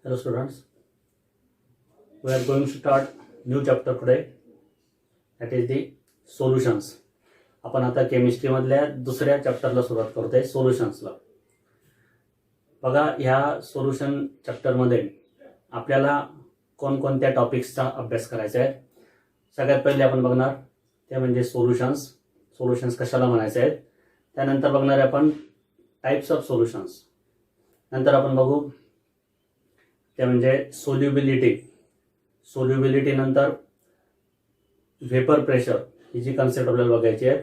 Hello students, we are going to start new chapter today, that is the solutions. आपण आता chemistry मधल्या दुसऱ्या चॅप्टरला सुरुवात करतोय, सोल्युशन्सला. बघा, ह्या सोल्युशन चॅप्टरमध्ये आपल्याला कोणकोणत्या टॉपिक्सचा अभ्यास करायचा आहे. सगळ्यात पहिले आपण बघणार ते म्हणजे सोल्युशन्स कशाला म्हणायचे आहेत. त्यानंतर बघणार आपण टाइप्स ऑफ सोल्युशन्स. नंतर आपण बघू ते म्हणजे सोल्युबिलिटी नंतर व्हेपर प्रेशर, ही जी कन्सेप्ट आपल्याला बघायची आहे.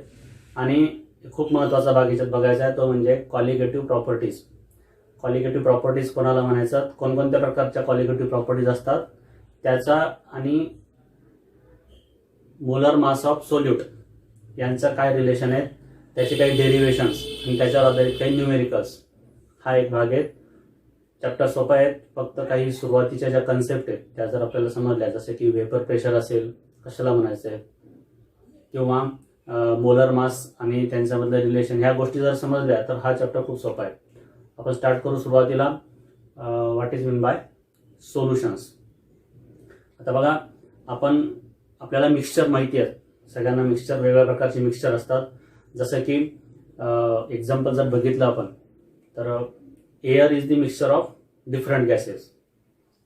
आणि खूप महत्त्वाचा भाग याच्यात बघायचा आहे तो म्हणजे क्वालिटेटिव्ह प्रॉपर्टीज कोणाला म्हणायचं, कोणकोणत्या प्रकारच्या क्वालिटेटिव्ह प्रॉपर्टीज असतात त्याचा, आणि मोलर मास ऑफ सोल्यूट यांचं काय रिलेशन आहे, त्याचे काही डेरिव्हेशन्स आणि त्याच्यावर आधारित काही न्यूमेरिकल्स, हा एक भाग आहे. चॅप्टर सोपा आहे, फक्त काही सुरुवातीच्या ज्या कन्सेप्ट आहेत त्या जर आपल्याला समजल्या, जसे की व्हेपर प्रेशर असेल कशाला म्हणायचं आहे, किंवा मोलर मास आणि त्यांच्यामधलं रिलेशन, ह्या गोष्टी जर समजल्या तर हा चॅप्टर खूप सोपा आहे. आपण स्टार्ट करू सुरुवातीला what is mean bye solutions. आता बघा, आपल्याला मिक्सचर माहिती आहे, सगळ्यांना मिक्सचर, वेगवेगळ्या प्रकारचे मिक्सचर असतात. जसं की एक्झाम्पल जर बघितलं आपण तर air is the mixture of different gases,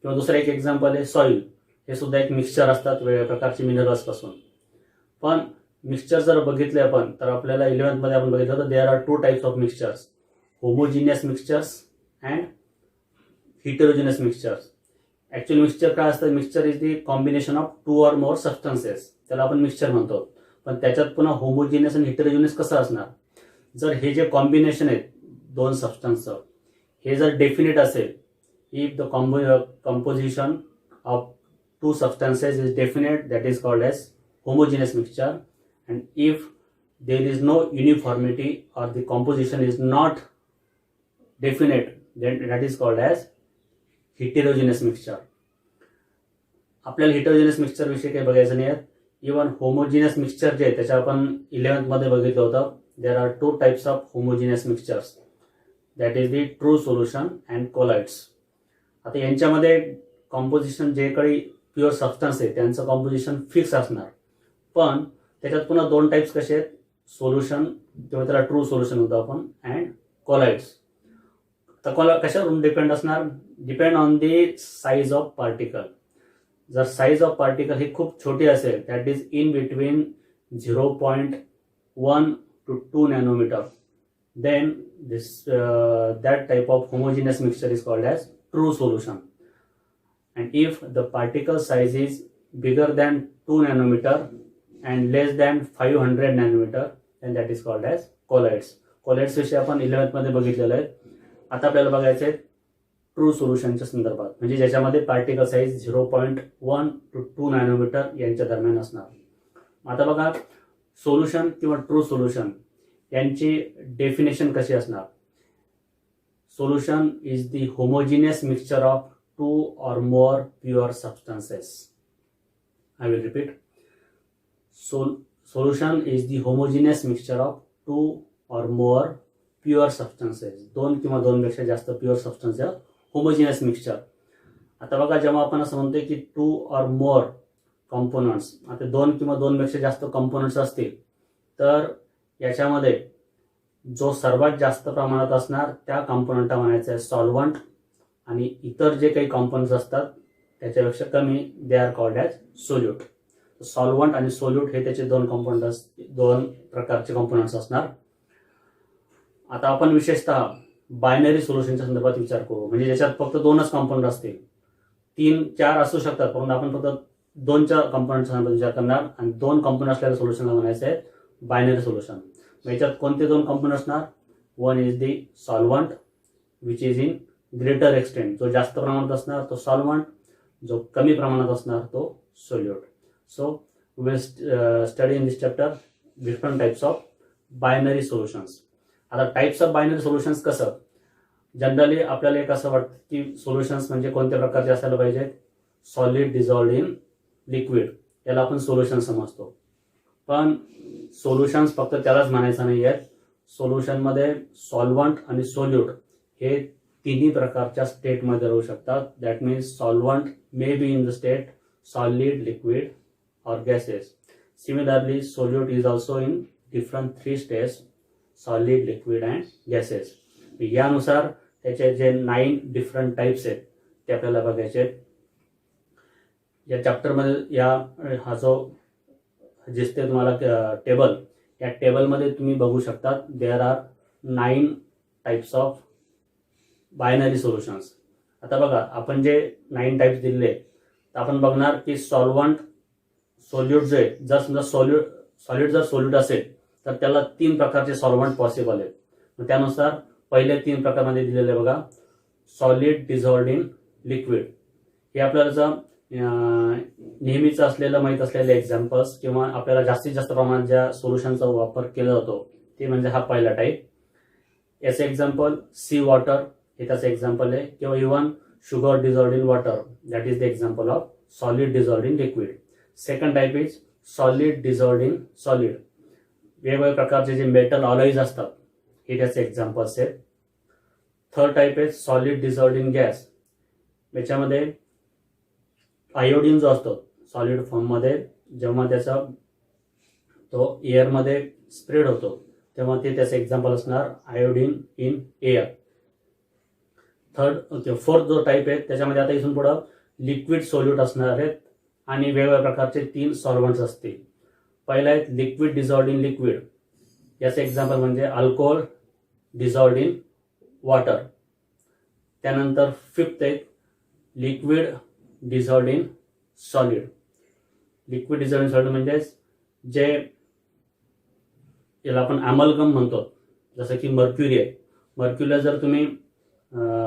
किंवा दुसरं एक एक्झाम्पल आहे सॉइल, हे सुद्धा एक मिक्सचर असतात वेगवेगळ्या प्रकारचे मिनरल्स पासून. पण मिक्सचर जर बघितले आपण तर आपल्याला 11th मध्ये आपण बघितलं तर there are 2 types of mixtures, homogeneous mixtures and heterogeneous mixtures. Actually mixture काय असतं, mixture is the combination of 2 or more substances, त्याला आपण मिक्सचर म्हणतो. पण त्याच्यात पुन्हा होमोजिनियस आणि हिटेरोजिनियस कसं असणार, जर हे जे कॉम्बिनेशन आहेत 2 सबस्टन्सचं, हे जर डेफिनेट असेल, if the composition of 2 substances is definite, that is called as homogeneous mixture. And if there is no uniformity or the composition is not definite, then that is called as heterogeneous mixture. आपल्याला heterogeneous mixture विषयी काही बघायचं नाही आहे. Even homogeneous mixture जे आहे त्याच्या आपण 11th मध्ये बघितलं होतं. There are 2 types of homogeneous mixtures, that is the true solution and colloids. आता यांच्यामध्ये कॉम्पोजिशन, जे काही प्युअर सबस्टन्स आहे त्यांचं कॉम्पोजिशन फिक्स असणार, पण त्याच्यात पुन्हा 2 टाइप्स कसे आहेत, सोल्युशन किंवा त्याला ट्रू सोल्युशन होतं आपण, अँड कोलाइड्स. तर कशावरून डिपेंड असणार, depend on the size of particle. जर साईज ऑफ पार्टिकल ही खूप छोटी असेल, that is in between 0.1 to 2 nanometer, then that type of homogeneous mixture is called as true solution. And if the particle size is bigger than 2 nanometer and less than 500 nanometer, then that is called as colloids. Colloids विषय आपण 11th मध्ये बघितलेलं आहे. आता आपल्याला बघायचं आहे true सोल्युशनच्या संदर्भात, म्हणजे ज्याच्यामध्ये पार्टिकल साईज 0.1 to 2 नॅनोमीटर यांच्या दरम्यान असणार. आता बघा, सोल्युशन किंवा ट्रू सोल्युशन यांची डेफिनेशन कशी असणार. Solution is the homogeneous mixture of 2 or more pure substances. I will repeat. Solution is the homogeneous mixture of 2 or more pure substances. 2 किंवा 2 पेक्षा जास्त प्युअर सबस्टन्स होमोजिनियस मिक्सचर. आता बघा, जेव्हा आपण असं म्हणतोय की 2 or more कॉम्पोनंट्स, आता 2 किंवा 2 पेक्षा जास्त कॉम्पोनंट्स असतील तर याच्यामध्ये जो सर्वात जास्त प्रमाणात असणार त्या कॉम्पोनंटला म्हणायचं आहे सॉल्व्हंट, आणि इतर जे काही कॉम्पोनंट्स असतात त्याच्यापेक्षा कमी, they are called as solute. Solvent आणि सोल्यूट हे त्याचे 2 प्रकारचे कॉम्पोनंट्स असणार. आता आपण विशेषतः बायनरी सोल्युशनच्या संदर्भात विचार करू, म्हणजे ज्याच्यात फक्त 2च कॉम्पोनंट असतील, 3-4 असू शकतात, परंतु आपण फक्त 2च्या कॉम्पोनंटच्या संदर्भात विचार करणार, आणि 2 कॉम्पोनंट असलेल्या सोल्युशनला म्हणायचं आहे बायनरी सोल्युशन. याच्यात कोणते 2 कॉम्पोनंट असणार, one is the solvent which is in greater extent, जो जास्त प्रमाणात असणार तो सॉल्व्हंट, जो कमी प्रमाणात असणार तो solute. So we will study in this chapter different types of binary solutions. आता टाइप्स ऑफ बायनरी सोल्युशन्स कसं, जनरली आपल्याला एक असं वाटतं की सोल्युशन्स म्हणजे कोणत्या प्रकारचे असायला पाहिजे, सॉलिड डिझॉल्व्ड इन लिक्विड, याला आपण सोल्युशन समजतो. पण सोल्युशन्स फक्त त्यालाच म्हणायचं नाही आहेत. सोल्युशनमध्ये सॉल्व्हंट आणि सोल्यूट हे तिन्ही प्रकारच्या स्टेटमध्ये राहू शकतात. That means solvent may be in the state solid, liquid और gases. Similarly solute is also in different 3 states, solid, liquid and gases. यानुसार त्याचे जे 9 डिफरंट टाइप्स आहेत ते आपल्याला बघायचे आहेत. या चॅप्टरमध्ये हा जो दिसते तुम्हाला टेबल, या टेबलमध्ये तुम्ही बघू शकता there are 9 types of binary solutions. आता बघा आपण जे 9 टाइप्स दिले तर आपण बघणार की सॉल्वंट, सोल्यूट जे जर समजा सॉलिड जर सोल्यूट असेल तर त्याला 3 प्रकारचे सॉल्वंट पॉसिबल आहेत. मग त्यानुसार पहिले 3 प्रकारमध्ये दिलेले बघा, सॉलिड, डिझॉल्व्ड इन लिक्विड. हे आपल्याला नेहमीच असलेलं माहीत असलेले एक्झाम्पल्स किंवा आपल्याला जास्तीत जास्त प्रमाणात ज्या सोल्युशनचा वापर केला जातो ते म्हणजे हा पहिला टाईप. याचे एक्झाम्पल सी वॉटर हे त्याचं एक्झाम्पल आहे, किंवा even sugar dissolved in water, that is the example of solid dissolved in liquid. Second type is solid dissolved in solid. वेगवेगळ्या प्रकारचे जे मेटल ऑलॉईज असतात हे त्याचे एक्झाम्पल्स आहेत. थर्ड टाईप आहे सॉलिड डिझॉल्व्ड इन गॅस. याच्यामध्ये आयोडीन जो असतो सॉलिड फॉर्ममध्ये जेव्हा त्याचा तो एअरमध्ये स्प्रेड होतो तेव्हा ते त्याचं एक्झाम्पल असणार आयोडीन इन एअर. फोर्थ जो टाईप आहे त्याच्यामध्ये आता इथून पुढं लिक्विड सोल्यूट असणार आहेत आणि वेगवेगळ्या प्रकारचे 3 सॉल्वंट्स असतील. पहिला आहे लिक्विड डिझॉल्व्ड इन लिक्विड. याचं एक्झाम्पल म्हणजे अल्कोहोल डिझॉल्व्ड इन वॉटर. त्यानंतर फिफ्थ आहे liquid dissolved in solid. Liquid dissolved in solid म्हणजे जे याला आपण अमलगम म्हणतो, जसं की मर्क्युरी आहे. मर्क्युरीला जर तुम्ही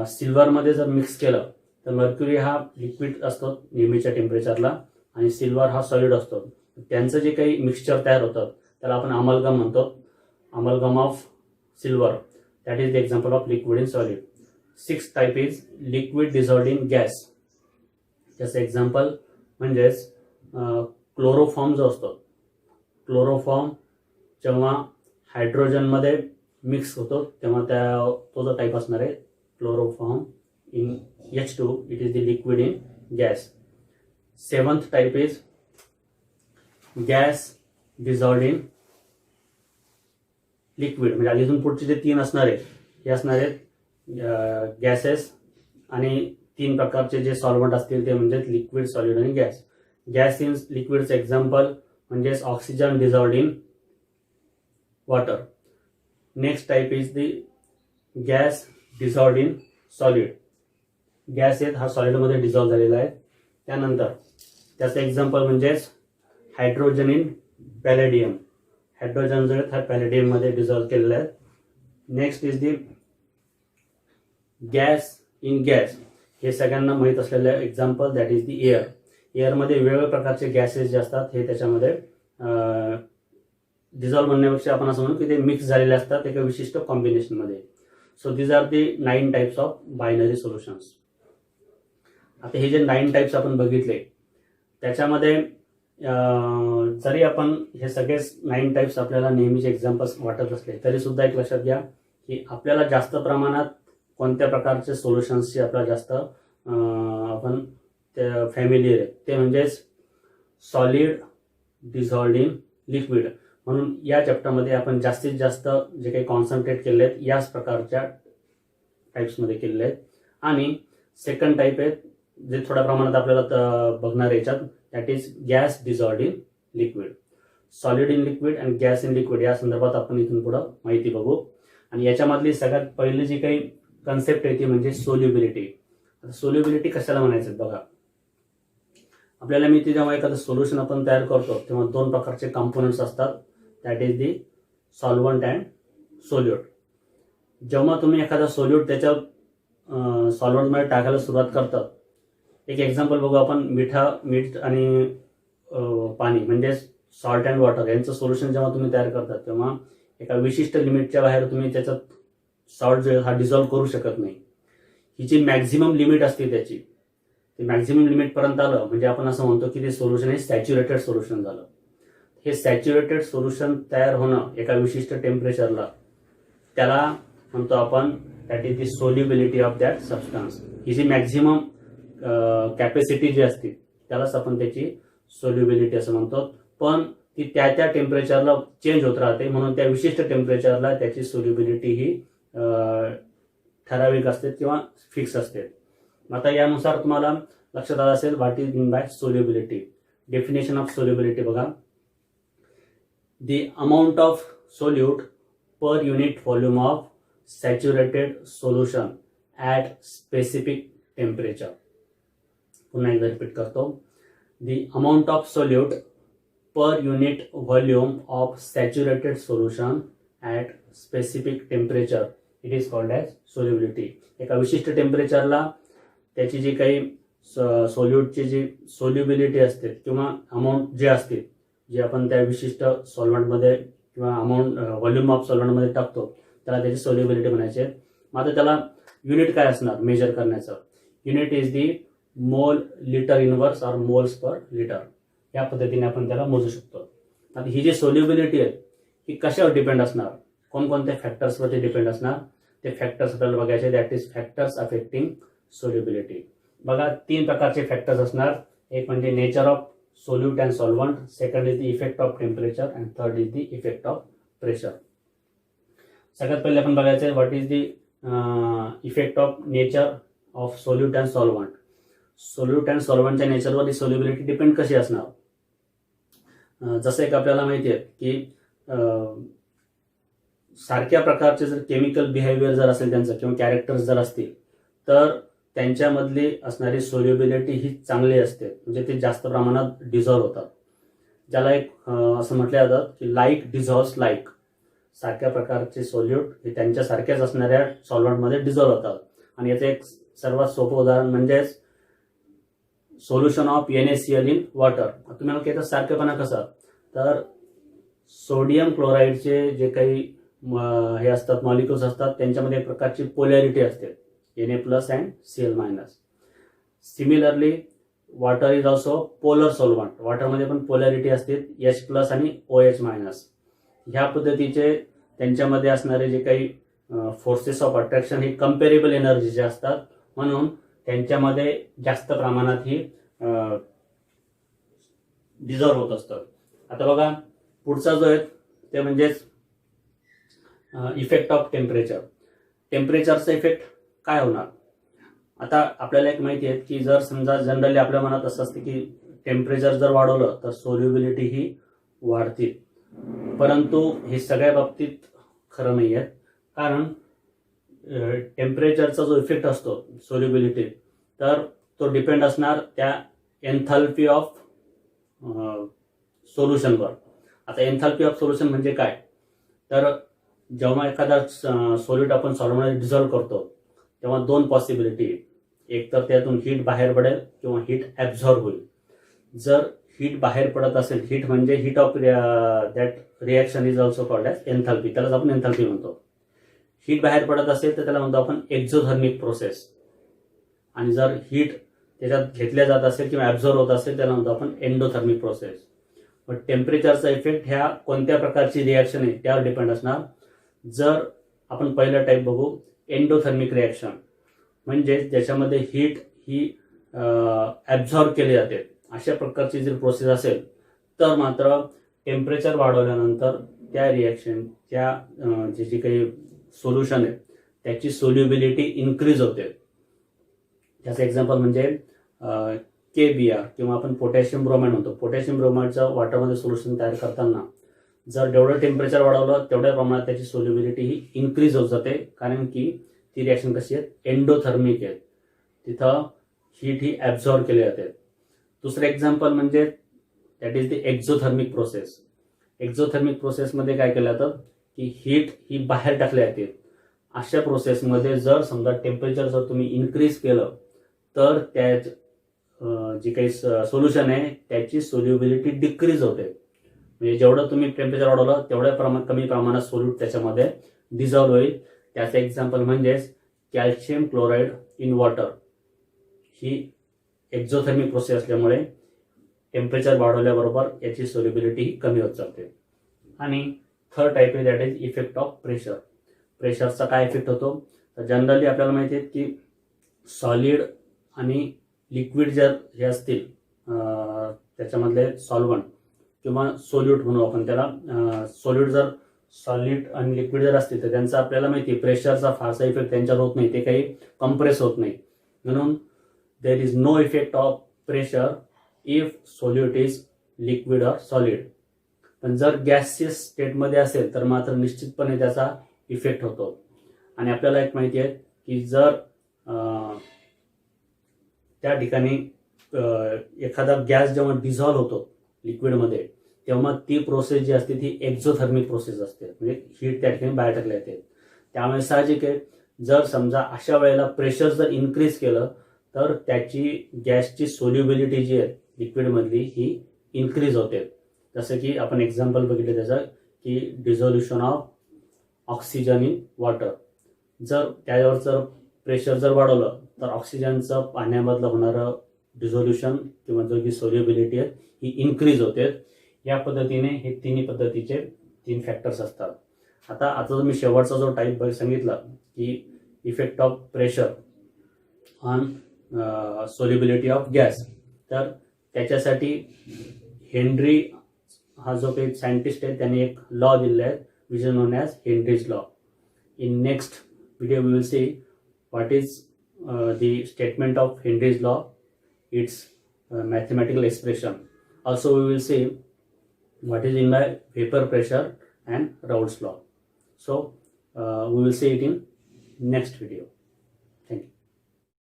सिल्वरमध्ये जर मिक्स केलं तर मर्क्युरी हा लिक्विड असतो नेहमीच्या टेम्परेचरला आणि सिल्वर हा सॉलिड असतो. त्यांचं जे काही मिक्सचर तयार होतं त्याला आपण अमलगम म्हणतो, amalgam of silver. That is the example of liquid in solid. Sixth type is liquid dissolved in gas. त्याचं एक्झाम्पल म्हणजेच क्लोरोफॉर्म जो असतो, क्लोरोफॉर्म जेव्हा हायड्रोजनमध्ये मिक्स होतो तेव्हा तो जो टाईप असणार आहे chloroform in H2, it is the liquid in gas. Seventh type is gas dissolved in liquid. म्हणजे इथून पुढचे जे 3 असणार आहेत हे असणार आहेत गॅसेस आणि 3 प्रकारचे जे सॉल्वंट असतील ते म्हणजे लिक्विड, सॉलिड आणि गॅस. गॅस इन लिक्विडचं एक्झाम्पल म्हणजे oxygen dissolved in water. Next type is the gas dissolved in solid. Gas हा सॉलिडमध्ये डिझॉल्व्ह झालेला आहे. त्यानंतर त्याचं एक्झाम्पल म्हणजेच हायड्रोजन इन पॅलेडियम. हायड्रोजन जो आहे हा पॅलेडियममध्ये डिझॉल्व्ह केलेला आहे. Next is the gas in gas. हे सगळ्यांना माहीत असलेलं example that is the air. एअरमध्ये वेगवेगळ्या प्रकारचे गॅसेस जे असतात हे त्याच्यामध्ये डिझॉल्व्ह म्हणण्यापेक्षा आपण असं म्हणू की ते मिक्स झालेले असतात एका विशिष्ट कॉम्बिनेशनमध्ये. So these are the 9 types of binary solutions. आता हे जे 9 टाइप्स आपण बघितले त्याच्यामध्ये जरी आपण हे सगळेच 9 टाइप्स आपल्याला नेहमीचे एक्झाम्पल्स वाटत असले तरी सुद्धा एक लक्षात घ्या की आपल्याला जास्त प्रमाणात कोणत्या प्रकारचे सोल्युशन्सची आपल्याला जास्त आपण फॅमिलियर आहे ते म्हणजेच सॉलिड डिझॉल्व्ड इन लिक्विड. म्हणून या चॅप्टरमध्ये आपण जास्तीत जास्त जे काही कॉन्सन्ट्रेट केले आहेत याच प्रकारच्या टाईप्समध्ये केलेले आहेत. आणि सेकंड टाईप आहे जे थोड्या प्रमाणात आपल्याला बघणार याच्यात, that is gas dissolved in liquid. Solid in liquid आणि गॅस इन लिक्विड या संदर्भात आपण इथून पुढं माहिती बघू. आणि याच्यामधली सगळ्यात पहिली जी काही कन्सेप्ट आहे ती म्हणजे सोल्युबिलिटी. सोल्युबिलिटी कशाला म्हणायचं बघा, आपल्याला मी जेव्हा एखादं सोल्युशन आपण तयार करतो तेव्हा 2 प्रकारचे कंपोनंट्स असतात, that is the solvent and solute. जेव्हा तुम्ही एखादा सोल्यूट त्याच्या सॉल्वंटमध्ये टाकायला सुरुवात करतात, एक एक्झाम्पल बघू आपण, मीठ आणि पाणी म्हणजे सॉल्ट अँड वॉटर यांचं सोल्युशन जेव्हा तुम्ही तयार करतात तेव्हा एका विशिष्ट लिमिटच्या बाहेर तुम्ही त्याच्यात सॉल्ट जो हा डिझॉल्व्ह करू शकत नाही. ही जी मॅक्झिमम लिमिट असते त्याची, ते मॅक्झिमम लिमिटपर्यंत आलं म्हणजे आपण असं म्हणतो की ते सोल्युशन हे सॅच्युरेटेड सोल्युशन झालं. हे सॅच्युरेटेड सोल्युशन तयार होणं एका विशिष्ट टेम्परेचरला त्याला म्हणतो आपण that is the solubility of that substance. ही जी मॅक्झिमम कॅपॅसिटी जी असते त्यालाच आपण त्याची सोल्युबिलिटी असं म्हणतो. पण ती त्या टेम्परेचरला चेंज होत राहते, म्हणून त्या विशिष्ट टेम्परेचरला त्याची सोल्युबिलिटी ही ठराविक असते किंवा फिक्स असते. आता यानुसार तुम्हाला लक्षात आलं असेल what is mean by solubility. Definition of solubility बघा, the amount of solute per unit volume of saturated solution at specific temperature. पुन्हा एकदा रिपीट करतो, the amount of solute per unit volume of saturated solution at specific temperature it is called as solubility. एका विशिष्ट टेम्परेचरला त्याची जी काही सोल्यूटची जी solubility असते किंवा amount जे असते, जे आपण त्या विशिष्ट सॉल्व्हंटमध्ये किंवा अमाऊंट व्हॉल्यूम ऑफ सॉल्व्हंटमध्ये टाकतो त्याला त्याची सोल्युबिलिटी म्हणायची. मग आता त्याला युनिट काय असणार मेजर करण्याचं? युनिट इज दी मोल लिटर इनवर्स और मोल्स पर लिटर. या पद्धतीने आपण त्याला मोजू शकतो. आता ही जी सोल्युबिलिटी आहे ही कशावर डिपेंड असणार? कोणकोणत्या फॅक्टर्सवरती डिपेंड असणार? ते फॅक्टर्स आपल्याला बघायचे. That is factors affecting solubility. बघा 3 प्रकारचे फॅक्टर्स असणार. एक म्हणजे nature of solute and solvent, second is the effect of temperature and third is the effect of pressure. सगळ्यात पहिले आपण बघायचं what is the effect of nature of solute and solvent. Solute and सॉल्व्हंटच्या नेचरवर ही सोल्युबिलिटी डिपेंड कशी असणार? जसं एक आपल्याला माहिती आहे की सारख्या प्रकारचे जर केमिकल बिहेवियर जर असेल त्यांचं किंवा कॅरेक्टर्स जर असतील तर त्यांच्यामधली असणारी सोल्युबिलिटी ही चांगली असते, म्हणजे ते जास्त प्रमाणात डिझॉल्व्ह होतात. ज्याला एक असं म्हटलं जातं की लाईक डिझॉल्व्स लाईक. सारख्या प्रकारचे सोल्यूट हे त्यांच्यासारख्याच असणाऱ्या सॉल्व्हंटमध्ये डिझॉल्व्ह होतात. आणि याचं एक सर्वात सोपं उदाहरण म्हणजे solution of NaCl in water. तुम्हाला काही सारखेपणा कसा? तर सोडियम क्लोराईडचे जे काही हे असतात मॉलिक्युल्स असतात त्यांच्यामध्ये एक प्रकारची पोलॅरिटी असते, Na+ and Cl-. Similarly water is also polar solvent. वॉटरमध्ये पण पोलॅरिटी असते H+ आणि OH-. ह्या पद्धतीचे त्यांच्यामध्ये असणारे जे काही फोर्सेस ऑफ अट्रॅक्शन ही कम्पेरेबल एनर्जीचे असतात, म्हणून त्यांच्यामध्ये जास्त प्रमाणात ही डिझॉल्व्ह होत असतं. आता बघा पुढचा जो आहे ते म्हणजेच इफेक्ट ऑफ टेम्परेचर. टेम्परेचरचा इफेक्ट काय होणार? आता आपल्याला एक माहिती आहे की जर समजा जनरली आपल्या मनात असं असते की टेम्परेचर जर वाढवलं तर सोल्युबिलिटी ही वाढते, परंतु हे सगळ्या बाबतीत खरं नाही आहे. कारण टेम्परेचरचा जो इफेक्ट असतो सोल्युबिलिटी तर तो डिपेंड असणार त्या एन्थॅल्पी ऑफ सोल्युशनवर. आता एन्थॅल्पी ऑफ सोल्युशन म्हणजे काय? तर जेव्हा एखादा सोल्यूट आपण सॉल्व्हंटमध्ये डिझॉल्व्ह करतो तेव्हा 2 पॉसिबिलिटी. एक तर त्यातून हीट बाहेर पडेल किंवा हीट ॲब्झॉर्ब होईल. जर हीट बाहेर पडत असेल, हीट म्हणजे heat of that reaction is also called as एन्थॅल्पी. त्यालाच आपण एन्थॅल्पी म्हणतो. हीट बाहेर पडत असेल तर त्याला म्हणतो आपण एक्झोथर्मिक प्रोसेस. आणि जर हीट त्याच्यात घेतल्या जात असेल किंवा ॲब्झॉर्ब होत असेल त्याला म्हणतो आपण एंडोथर्मिक प्रोसेस. पण टेम्परेचरचा इफेक्ट ह्या कोणत्या प्रकारची रिॲक्शन आहे त्यावर डिपेंड असणार. जर आपण पहिलं टाईप बघू एंडोथर्मिक रिॲक्शन, म्हणजे ज्याच्यामध्ये हीट ही ॲब्झॉर्ब केली जाते, अशा प्रकारची जर प्रोसेस असेल तर मात्र टेम्परेचर वाढवल्यानंतर त्या रिॲक्शन त्या जे काही सोल्युशन आहे त्याची सोल्युबिलिटी इन्क्रीज होते. त्याचं एक्झाम्पल म्हणजे KBr किंवा आपण पोटॅशियम ब्रोमाइड म्हणतो. पोटॅशियम ब्रोमाइडचं वॉटरमध्ये सोल्युशन तयार करताना जर जेवढं टेम्परेचर वाढवलं तेवढ्या प्रमाणात त्याची सोल्युबिलिटी ही इन्क्रीज होत जाते, कारण की ती रिॲक्शन कशी आहे एंडोथर्मिक आहे. तिथं हीट ही ॲब्झॉर्ब केली जाते. दुसरं एक्झाम्पल म्हणजे that is the exothermic process. Exothermic प्रोसेसमध्ये काय केलं जातं की हीट ही बाहेर टाकली जाते. अशा प्रोसेसमध्ये जर समजा टेम्परेचर जर तुम्ही इन्क्रीज केलं तर त्या जी काही सोल्युशन आहे त्याची सोल्युबिलिटी डिक्रीज होते. म्हणजे जेवढं तुम्ही टेम्परेचर वाढवलं तेवढ्या कमी प्रमाणात सोल्यूट त्याच्यामध्ये डिझॉल्व्ह होईल. त्याचं एक्झाम्पल म्हणजेच कॅल्शियम क्लोराईड इन वॉटर. ही एक्झोथर्मिक प्रोसेस असल्यामुळे टेम्परेचर वाढवल्याबरोबर याची सोल्युबिलिटी कमी होत जाते. आणि थर्ड टाईप आहे that is effect of pressure. प्रेशरचा काय इफेक्ट होतो? तर जनरली आपल्याला माहिती आहे की सॉलिड आणि लिक्विड जर हे असतील त्याच्यामधले सॉल्वंट किंवा सोल्यूट म्हणू आपण त्याला, सॉलिड आणि लिक्विड जर असतील तर त्यांचा आपल्याला माहिती आहे प्रेशरचा फारसा इफेक्ट त्यांच्यावर होत नाही, ते काही कंप्रेस होत नाही. म्हणून there is no effect of pressure if solute is liquid or solid. पण जर गॅसियस स्टेटमध्ये असेल तर मात्र निश्चितपणे त्याचा इफेक्ट होतो. आणि आपल्याला एक माहिती आहे की जर त्या ठिकाणी एखादा गॅस जेव्हा डिझॉल्व्ह होतो लिक्विडमध्ये तेव्हा ती प्रोसेस जी असते ती एक्झोथर्मिक प्रोसेस असते, म्हणजे हीट त्या ठिकाणी बाहेर टाकल्या येते. त्यामुळे साहजिक आहे जर समजा अशा वेळेला प्रेशर जर इन्क्रीज केलं तर त्याची गॅसची सोल्युबिलिटी जी आहे लिक्विडमधली ही इन्क्रीज होते. जसं की आपण एक्झाम्पल बघितलं त्याचं की dissolution of oxygen in water. जर त्याच्यावर जर प्रेशर जर वाढवलं तर ऑक्सिजनचं पाण्यामधलं होणारं डिझोल्युशन किंवा जो की सोल्युबिलिटी आहे ही इन्क्रीज होते. या पद्धतीने हे तिन्ही पद्धतीचे 3 फॅक्टर्स असतात. आता जो मी शेवटचा जो टाईप सांगितला की effect of pressure on solubility of gas, तर त्याच्यासाठी हेनरी हा जो काही सायंटिस्ट आहे त्याने एक लॉ दिलेला आहे which is non as Henry's law. In next video we will see what is the statement of Henry's law, its mathematical expression. Also we will see what is in by vapor pressure and Raoult's law. So we will see it in next video.